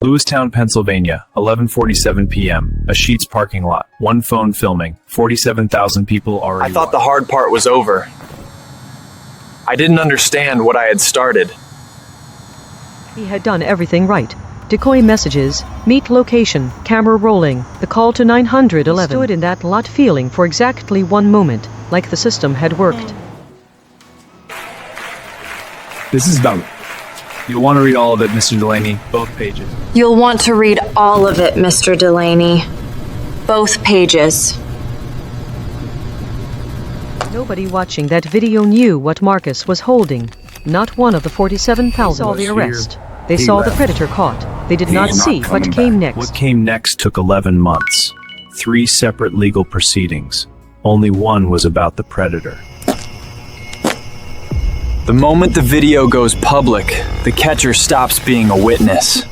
Lewistown, Pennsylvania, 11:47 p.m. A Sheetz parking lot. One phone filming. 47,000 people already I thought the hard part was over. I didn't understand what I had started. He had done everything right. Decoy messages, meet location, camera rolling, the call to 911. He stood in that lot feeling for exactly 1 moment, like the system had worked. This is about... You'll want to read all of it, Mr. Delaney. Both pages. You'll want to read all of it, Mr. Delaney. Both pages. Nobody watching that video knew what Marcus was holding. Not one of the 47,000 saw the arrest. They saw the predator caught. They did not see what came next. What came next took 11 months. 3 separate legal proceedings. Only one was about the predator. The moment the video goes public, the catcher stops being a witness.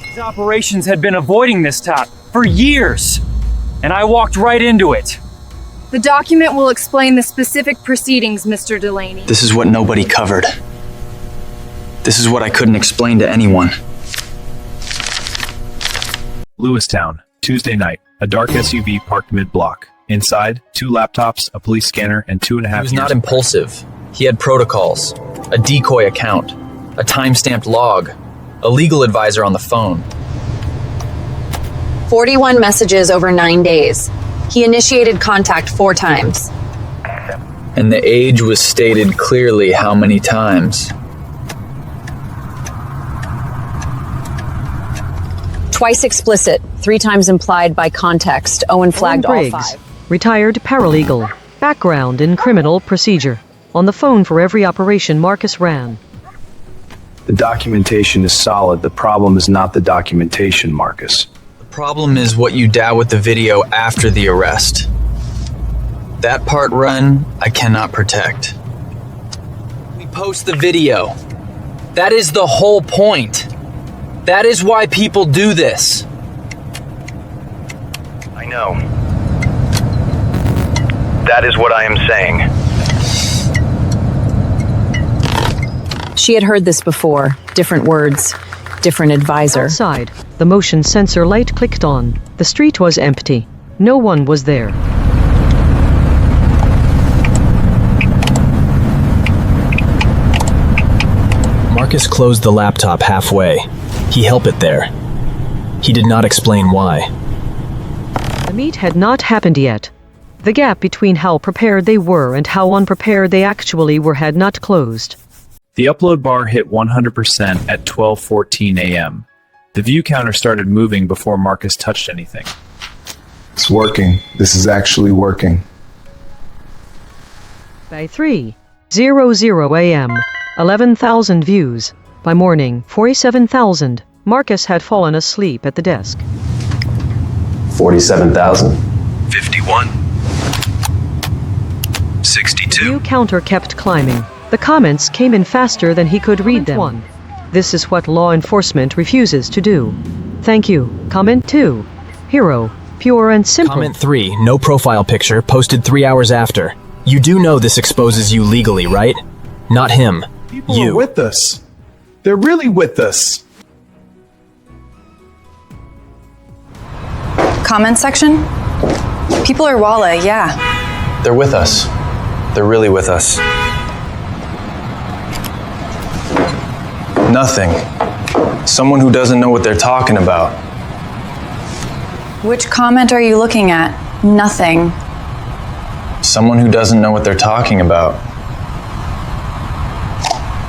These operations had been avoiding this tap for years, and I walked right into it. The document will explain the specific proceedings, Mr. Delaney. This is what nobody covered. This is what I couldn't explain to anyone. Lewistown, Tuesday night. A dark SUV parked mid-block. Inside, 2 laptops, a police scanner, and 2.5 years. He was not impulsive. He had protocols, a decoy account, a time-stamped log, a legal advisor on the phone. 41 messages over 9 days. He initiated contact 4 times. And the age was stated clearly how many times. Twice explicit, 3 times implied by context. Owen flagged all 5. Retired paralegal. Background in criminal procedure. On the phone for every operation Marcus ran. The documentation is solid. The problem is not the documentation, Marcus. The problem is what you do with the video after the arrest. That part, Run, I cannot protect. We post the video. That is the whole point. That is why people do this. I know. That is what I am saying. She had heard this before. Different words, different advisor. Outside, the motion sensor light clicked on. The street was empty. No one was there. Marcus closed the laptop halfway. He held it there. He did not explain why. The meet had not happened yet. The gap between how prepared they were and how unprepared they actually were had not closed. The upload bar hit 100% at 12:14 a.m. The view counter started moving before Marcus touched anything. It's working. This is actually working. By 3:00 a.m., 11,000 views. By morning, 47,000. Marcus had fallen asleep at the desk. 47,000. 51. The 62. view counter kept climbing. The comments came in faster than he could read them. 1. This is what law enforcement refuses to do. Thank you. Comment 2. Hero. Pure and simple. Comment 3, no profile picture, posted 3 hours after. You do know this exposes you legally, right? Not him. People you. are with us. They're really with us. Comment section? People are Walla, yeah. They're with us. They're really with us. Nothing. Someone who doesn't know what they're talking about. Which comment are you looking at? Nothing. Someone who doesn't know what they're talking about.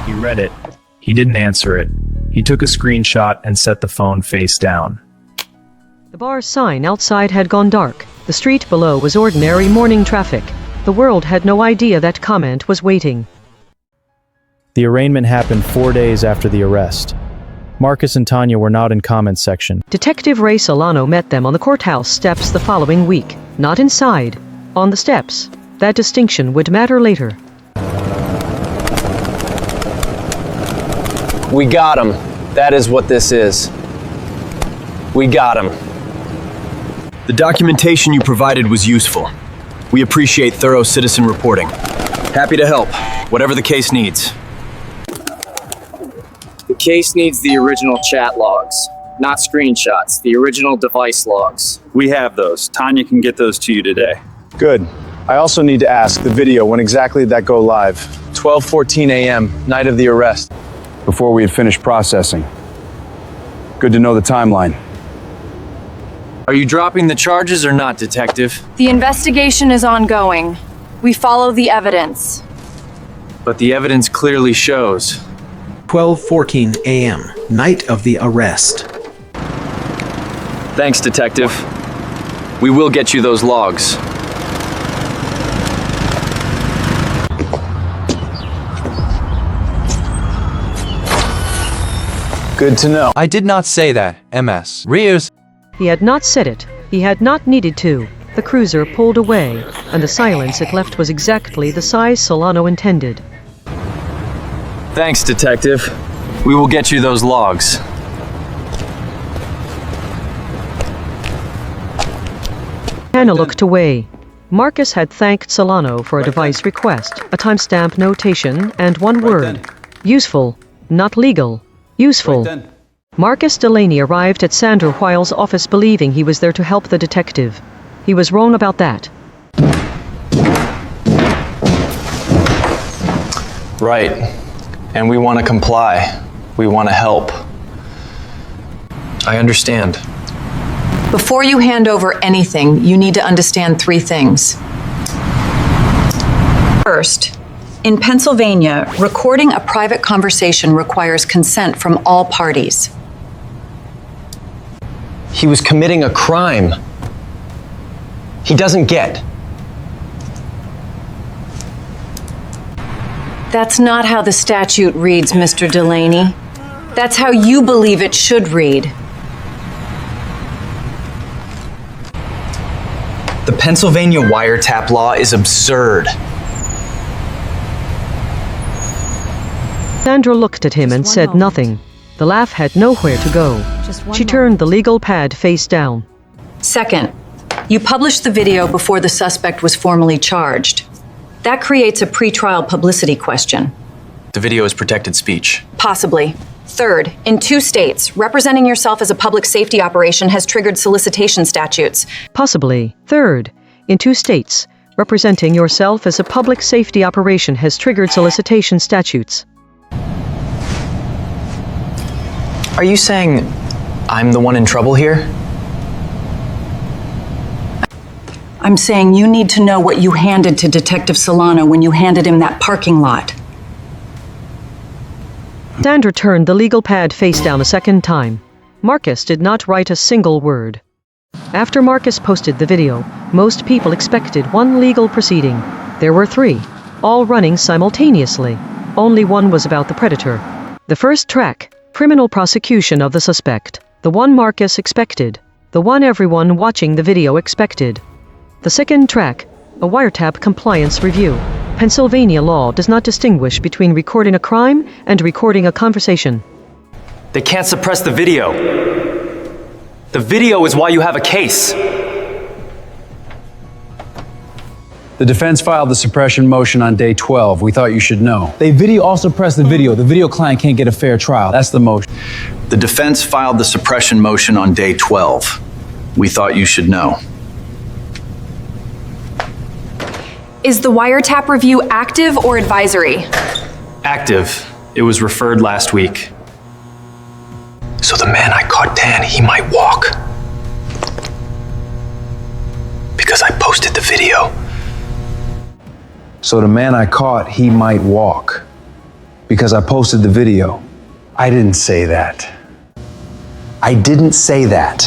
He read it. He didn't answer it. He took a screenshot and set the phone face down. The bar sign outside had gone dark. The street below was ordinary morning traffic. The world had no idea that comment was waiting. The arraignment happened 4 days after the arrest. Marcus and Tanya were not in comment section. Detective Ray Solano met them on the courthouse steps the following week. Not inside. On the steps. That distinction would matter later. We got him. That is what this is. We got him. The documentation you provided was useful. We appreciate thorough citizen reporting. Happy to help, whatever the case needs. The case needs the original chat logs. Not screenshots, the original device logs. We have those. Tanya can get those to you today. Good. I also need to ask the video, when exactly did that go live? 12:14 a.m., night of the arrest. Before we had finished processing. Good to know the timeline. Are you dropping the charges or not, Detective? The investigation is ongoing. We follow the evidence. But the evidence clearly shows. 12:14 a.m., night of the arrest. Thanks, Detective. We will get you those logs. Good to know. I did not say that, MS. Rios. He had not said it. He had not needed to. The cruiser pulled away, and the silence it left was exactly the size Solano intended. Thanks, Detective. We will get you those logs. Hannah looked away. Marcus had thanked Solano for a device request, a timestamp notation, and one word. Useful, not legal. Useful. Marcus Delaney arrived at Sandra Wile's office believing he was there to help the detective. He was wrong about that. Right. And we want to comply. We want to help. I understand. Before you hand over anything, you need to understand three things. First, in Pennsylvania, recording a private conversation requires consent from all parties. He was committing a crime. He doesn't get. That's not how the statute reads, Mr. Delaney. That's how you believe it should read. The Pennsylvania wiretap law is absurd. Sandra looked at him and said nothing. The laugh had nowhere to go. She turned the legal pad face down. Second, you published the video before the suspect was formally charged. That creates a pretrial publicity question. The video is protected speech. Possibly. Third, in 2 states, representing yourself as a public safety operation has triggered solicitation statutes. Possibly. Third, in 2 states, representing yourself as a public safety operation has triggered solicitation statutes. Are you saying I'm the one in trouble here? I'm saying you need to know what you handed to Detective Solano when you handed him that parking lot. Sandra turned the legal pad face down a second time. Marcus did not write a single word. After Marcus posted the video, most people expected one legal proceeding. There were 3, all running simultaneously. Only one was about the predator. The first track, criminal prosecution of the suspect. The one Marcus expected. The one everyone watching the video expected. The second track, a wiretap compliance review. Pennsylvania law does not distinguish between recording a crime and recording a conversation. They can't suppress the video. The video is why you have a case. The defense filed the suppression motion on day 12. We thought you should know. They video also suppress the video. The video client can't get a fair trial. That's the motion. The defense filed the suppression motion on day 12. We thought you should know. Is the wiretap review active or advisory? Active. It was referred last week. So the man I caught, Dan, he might walk. Because I posted the video. So the man I caught, he might walk. Because I posted the video. I didn't say that. I didn't say that.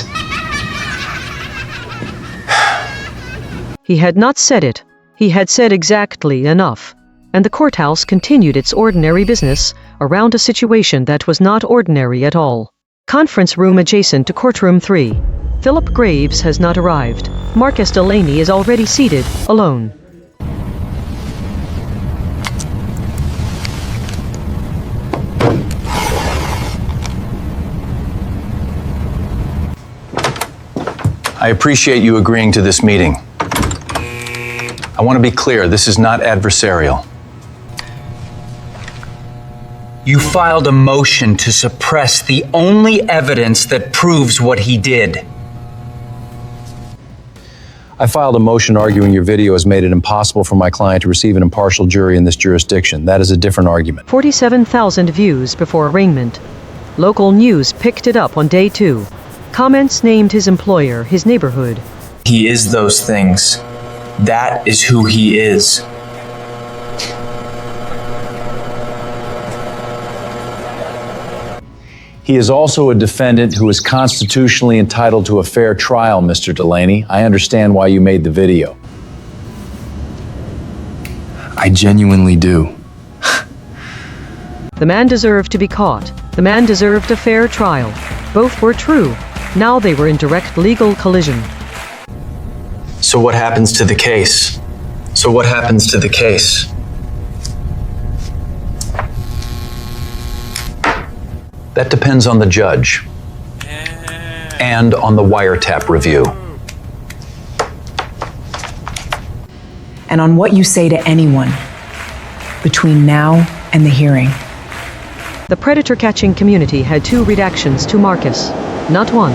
He had not said it. He had said exactly enough. And the courthouse continued its ordinary business around a situation that was not ordinary at all. Conference room adjacent to courtroom 3. Philip Graves has not arrived. Marcus Delaney is already seated, alone. I appreciate you agreeing to this meeting. I want to be clear, this is not adversarial. You filed a motion to suppress the only evidence that proves what he did. I filed a motion arguing your video has made it impossible for my client to receive an impartial jury in this jurisdiction. That is a different argument. 47,000 views before arraignment. Local news picked it up on day 2. Comments named his employer, his neighborhood. He is those things. That is who he is. He is also a defendant who is constitutionally entitled to a fair trial, Mr. Delaney. I understand why you made the video. I genuinely do. The man deserved to be caught. The man deserved a fair trial. Both were true. Now they were in direct legal collision. So what happens to the case? So what happens to the case? That depends on the judge and on the wiretap review. And on what you say to anyone between now and the hearing. The predator-catching community had 2 reactions to Marcus, not one.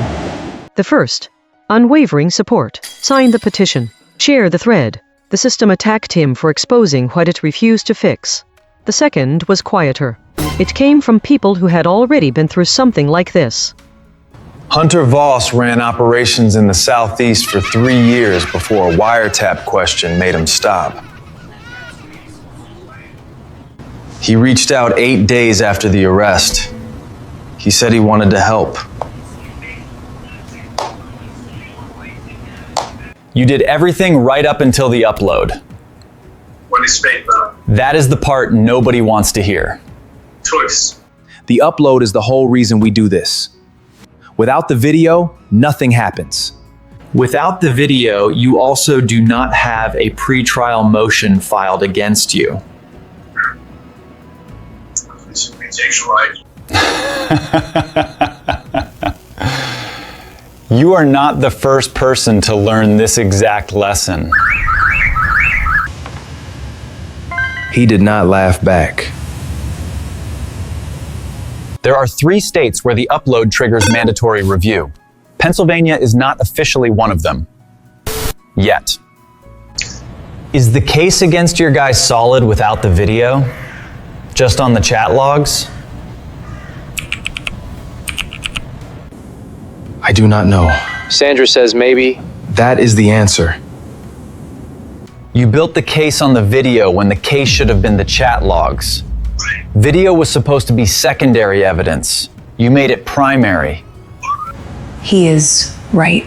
The first, unwavering support. Sign the petition. Share the thread. The system attacked him for exposing what it refused to fix. The second was quieter. It came from people who had already been through something like this. Hunter Voss ran operations in the Southeast for 3 years before a wiretap question made him stop. He reached out 8 days after the arrest. He said he wanted to help. You did everything right up until the upload. What is fake, though? That is the part nobody wants to hear. Choice. The upload is the whole reason we do this. Without the video, nothing happens. Without the video, you also do not have a pretrial motion filed against you. You are not the first person to learn this exact lesson. He did not laugh back. There are 3 states where the upload triggers mandatory review. Pennsylvania is not officially one of them. Yet. Is the case against your guy solid without the video? Just on the chat logs? I do not know. Sandra says maybe. That is the answer. You built the case on the video when the case should have been the chat logs. Video was supposed to be secondary evidence. You made it primary. He is right.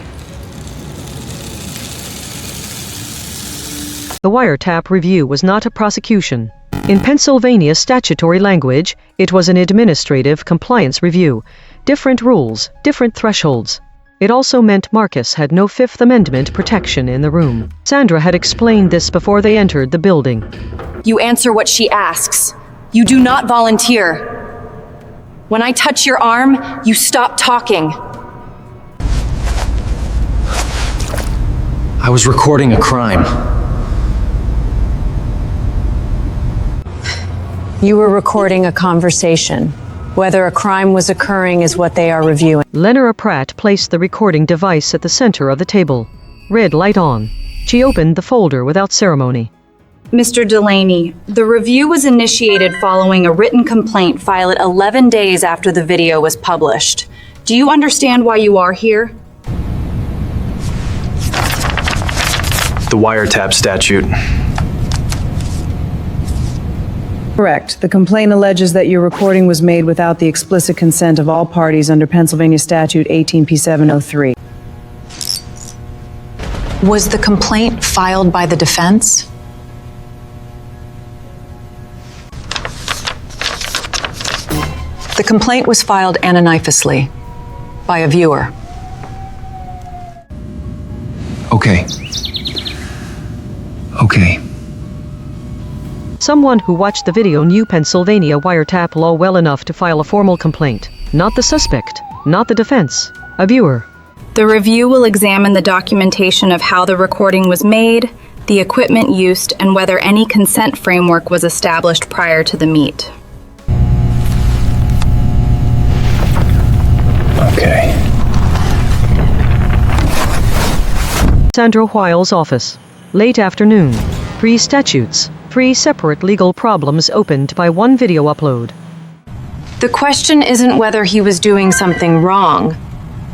The wiretap review was not a prosecution. In Pennsylvania statutory language, it was an administrative compliance review. Different rules, different thresholds. It also meant Marcus had no Fifth Amendment protection in the room. Sandra had explained this before they entered the building. You answer what she asks. You do not volunteer. When I touch your arm, you stop talking. I was recording a crime. You were recording a conversation. Whether a crime was occurring is what they are reviewing. Lenora Pratt placed the recording device at the center of the table. Red light on. She opened the folder without ceremony. Mr. Delaney, the review was initiated following a written complaint filed 11 days after the video was published. Do you understand why you are here? The wiretap statute. Correct. The complaint alleges that your recording was made without the explicit consent of all parties under Pennsylvania Statute 18P703. Was the complaint filed by the defense? The complaint was filed anonymously by a viewer. Okay. Okay. Someone who watched the video knew Pennsylvania wiretap law well enough to file a formal complaint. Not the suspect, not the defense, a viewer. The review will examine the documentation of how the recording was made, the equipment used, and whether any consent framework was established prior to the meet. Okay. Sandra Wiles' office. Late afternoon. 3 statutes. 3 separate legal problems opened by one video upload. The question isn't whether he was doing something wrong.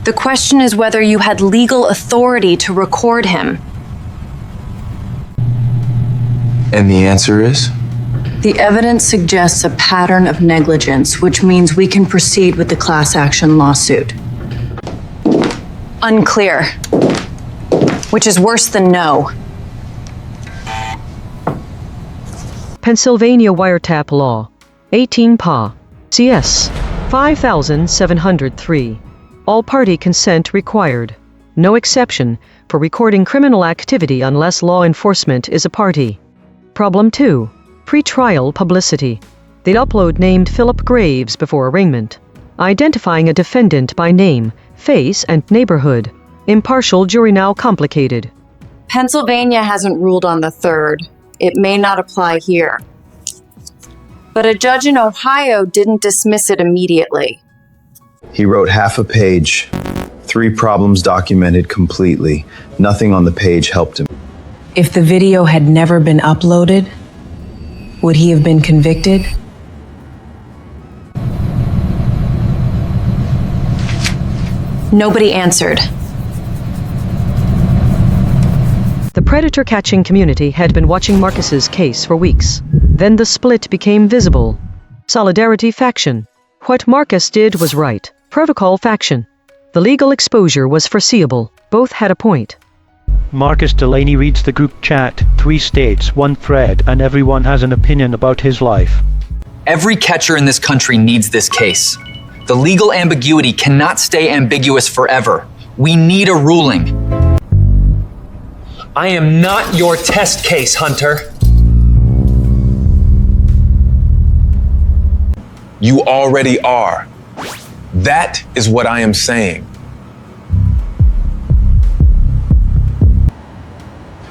The question is whether you had legal authority to record him. And the answer is? The evidence suggests a pattern of negligence, which means we can proceed with the class action lawsuit. Unclear. Which is worse than no. Pennsylvania Wiretap Law. 18 PA. CS. 5703. All party consent required. No exception for recording criminal activity unless law enforcement is a party. Problem 2. Pre-trial publicity. The upload named Philip Graves before arraignment, identifying a defendant by name, face, and neighborhood. Impartial jury now complicated. Pennsylvania hasn't ruled on the third. It may not apply here. But a judge in Ohio didn't dismiss it immediately. He wrote half a page. 3 problems documented completely. Nothing on the page helped him. If the video had never been uploaded, would he have been convicted? Nobody answered. The predator-catching community had been watching Marcus's case for weeks. Then the split became visible. Solidarity faction. What Marcus did was right. Protocol faction. The legal exposure was foreseeable. Both had a point. Marcus Delaney reads the group chat, 3 states, 1 thread, and everyone has an opinion about his life. Every catcher in this country needs this case. The legal ambiguity cannot stay ambiguous forever. We need a ruling. I am not your test case, Hunter. You already are. That is what I am saying.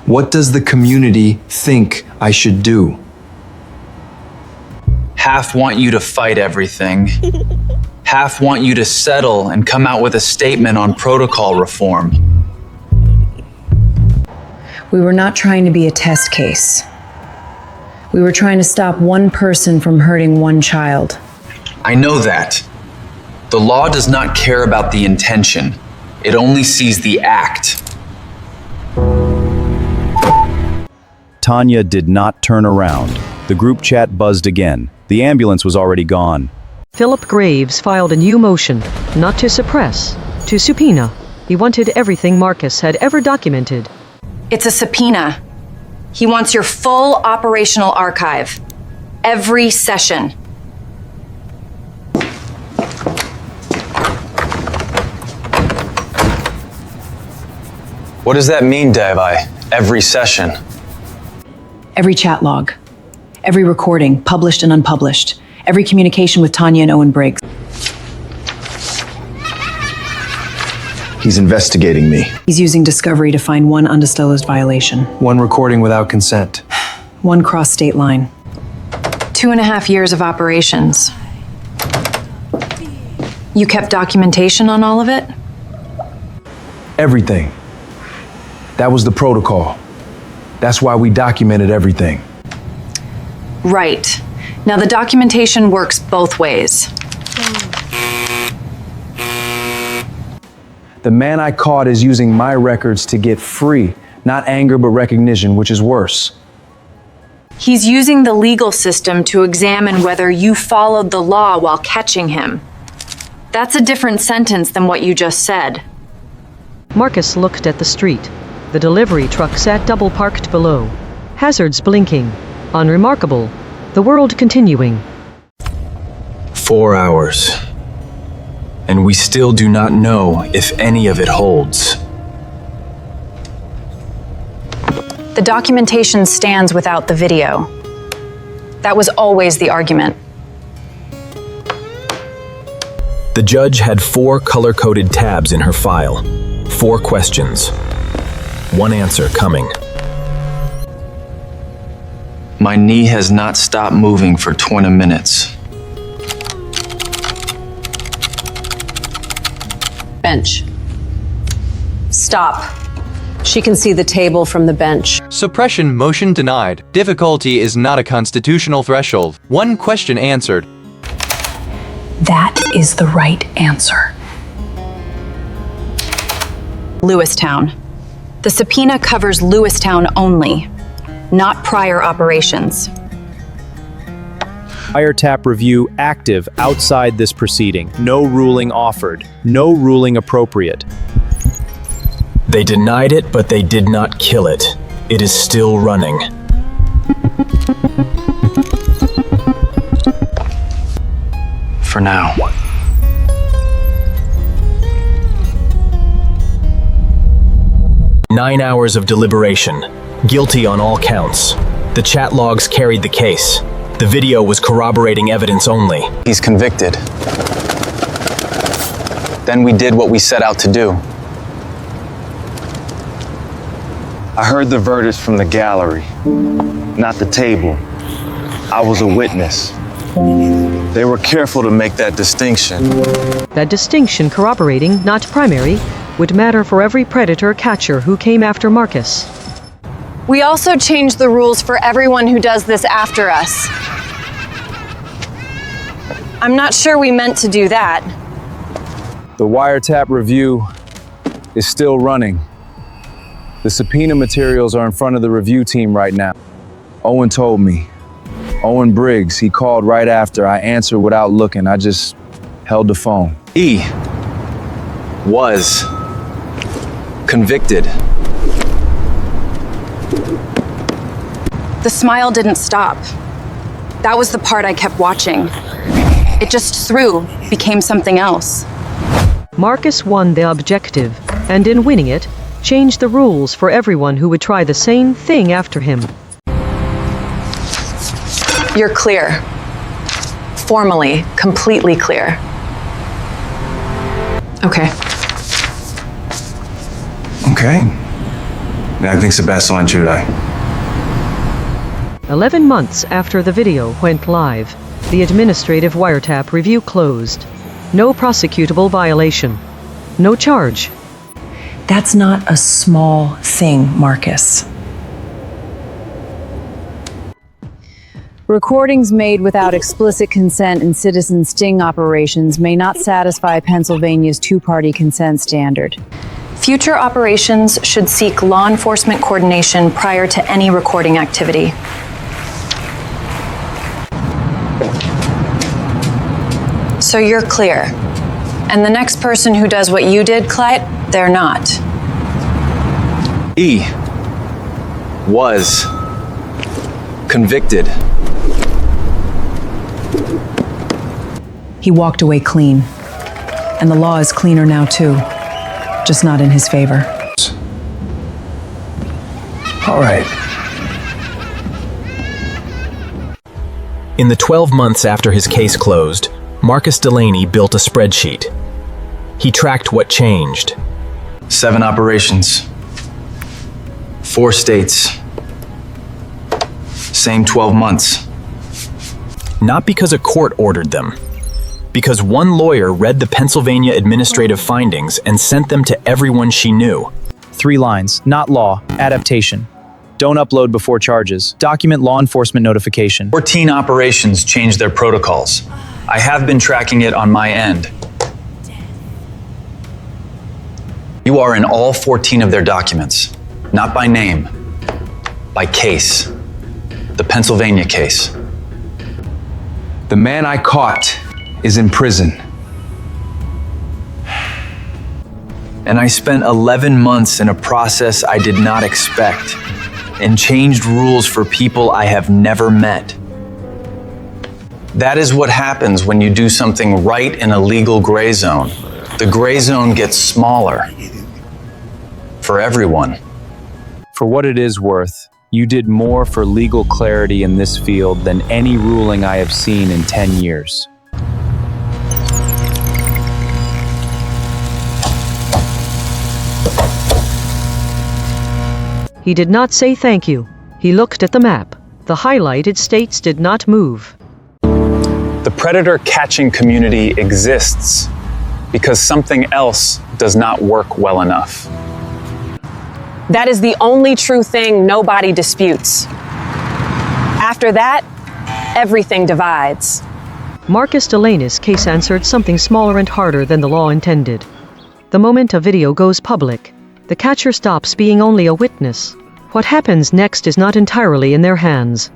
What does the community think I should do? Half want you to fight everything. Half want you to settle and come out with a statement on protocol reform. We were not trying to be a test case. We were trying to stop one person from hurting one child. I know that. The law does not care about the intention. It only sees the act. Tanya did not turn around. The group chat buzzed again. The ambulance was already gone. Philip Graves filed a new motion, not to suppress, to subpoena. He wanted everything Marcus had ever documented. It's a subpoena. He wants your full operational archive. Every session. What does that mean, Devi? Every session? Every chat log. Every recording, published and unpublished. Every communication with Tanya and Owen Briggs. He's investigating me. He's using Discovery to find one undisclosed violation. 1 recording without consent. 1 cross state line. 2.5 years of operations. You kept documentation on all of it? Everything. That was the protocol. That's why we documented everything. Right. Now the documentation works both ways. The man I caught is using my records to get free, not anger but recognition, which is worse. He's using the legal system to examine whether you followed the law while catching him. That's a different sentence than what you just said. Marcus looked at the street. The delivery truck sat double parked below. Hazards blinking. Unremarkable. The world continuing. 4 hours. And we still do not know if any of it holds. The documentation stands without the video. That was always the argument. The judge had 4 color-coded tabs in her file. 4 questions. 1 answer coming. My knee has not stopped moving for 20 minutes. bench. Stop. She can see the table from the bench. Suppression motion denied. Difficulty is not a constitutional threshold. One question answered. That is the right answer. Lewistown. The subpoena covers Lewistown only, not prior operations. Wiretap review active outside this proceeding. No ruling offered. No ruling appropriate. They denied it, but they did not kill it. It is still running. For now. "9 hours of deliberation. Guilty on all counts. The chat logs carried the case. The video was corroborating evidence only." He's convicted. Then we did what we set out to do. I heard the verdicts from the gallery, not the table. I was a witness. They were careful to make that distinction. That distinction corroborating, not primary, would matter for every predator-catcher who came after Marcus. We also changed the rules for everyone who does this after us. I'm not sure we meant to do that. The wiretap review is still running. The subpoena materials are in front of the review team right now. Owen told me. Owen Briggs, he called right after. I answered without looking. I just held the phone. He was convicted. The smile didn't stop. That was the part I kept watching. It just became something else. Marcus won the objective, and in winning it, changed the rules for everyone who would try the same thing after him. You're clear. Formally, completely clear. Okay. Okay. I think c'est best on July. 11 months after the video went live, the administrative wiretap review closed. No prosecutable violation. No charge. That's not a small thing, Marcus. Recordings made without explicit consent in citizen sting operations may not satisfy Pennsylvania's two-party consent standard. Future operations should seek law enforcement coordination prior to any recording activity. So you're clear. And the next person who does what you did, Clyde, they're not. He was convicted. He walked away clean. And the law is cleaner now too. Just not in his favor. All right. In the 12 months after his case closed, Marcus Delaney built a spreadsheet. He tracked what changed. 7 operations. 4 states. Same 12 months. Not because a court ordered them. Because one lawyer read the Pennsylvania administrative findings and sent them to everyone she knew. 3 lines, not law, adaptation. Don't upload before charges. Document law enforcement notification. 14 operations changed their protocols. I have been tracking it on my end. You are in all 14 of their documents. Not by name, by case. The Pennsylvania case. The man I caught is in prison. And I spent 11 months in a process I did not expect and changed rules for people I have never met. That is what happens when you do something right in a legal gray zone. The gray zone gets smaller for everyone. For what it is worth, you did more for legal clarity in this field than any ruling I have seen in 10 years. He did not say thank you. He looked at the map. The highlighted states did not move. The predator catching community exists Because something else does not work well enough. That is the only true thing nobody disputes. After that, everything divides. Marcus Delaney's case answered something smaller and harder than the law intended. The moment a video goes public, the catcher stops being only a witness. What happens next is not entirely in their hands.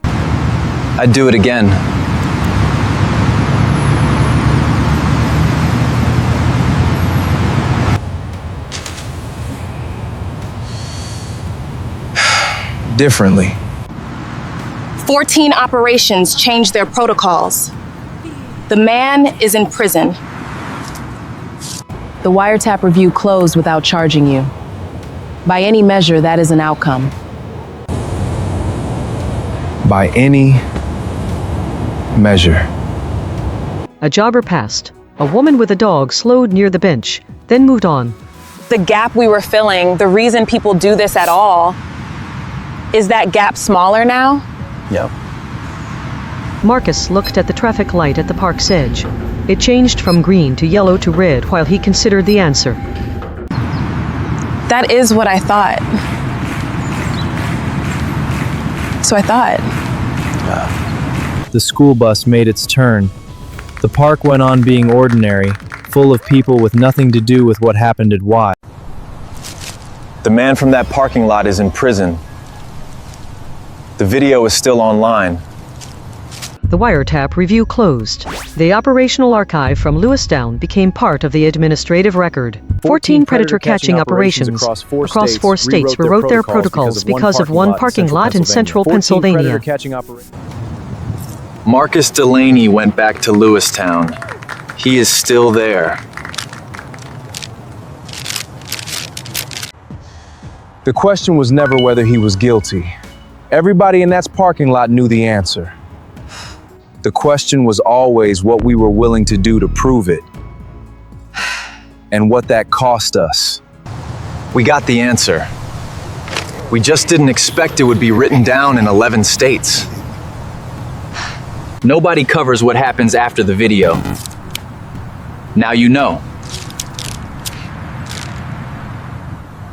I'd do it again. Differently. 14 operations changed their protocols. The man is in prison. The wiretap review closed without charging you. By any measure, that is an outcome. By any measure. A jobber passed. A woman with a dog slowed near the bench, then moved on. The gap we were filling, the reason people do this at all, is that gap smaller now? Yep. Marcus looked at the traffic light at the park's edge. It changed from green to yellow to red while he considered the answer. That is what I thought. So I thought. The school bus made its turn. The park went on being ordinary, full of people with nothing to do with what happened at Y. The man from that parking lot is in prison. The video is still online. The wiretap review closed. The operational archive from Lewistown became part of the administrative record. 14 predator catching operations across four states rewrote their protocols because of one parking lot in central Pennsylvania. Marcus Delaney went back to Lewistown. He is still there. The question was never whether he was guilty. Everybody in that parking lot knew the answer. The question was always what we were willing to do to prove it, and what that cost us. We got the answer. We just didn't expect it would be written down in 11 states. Nobody covers what happens after the video. Now you know.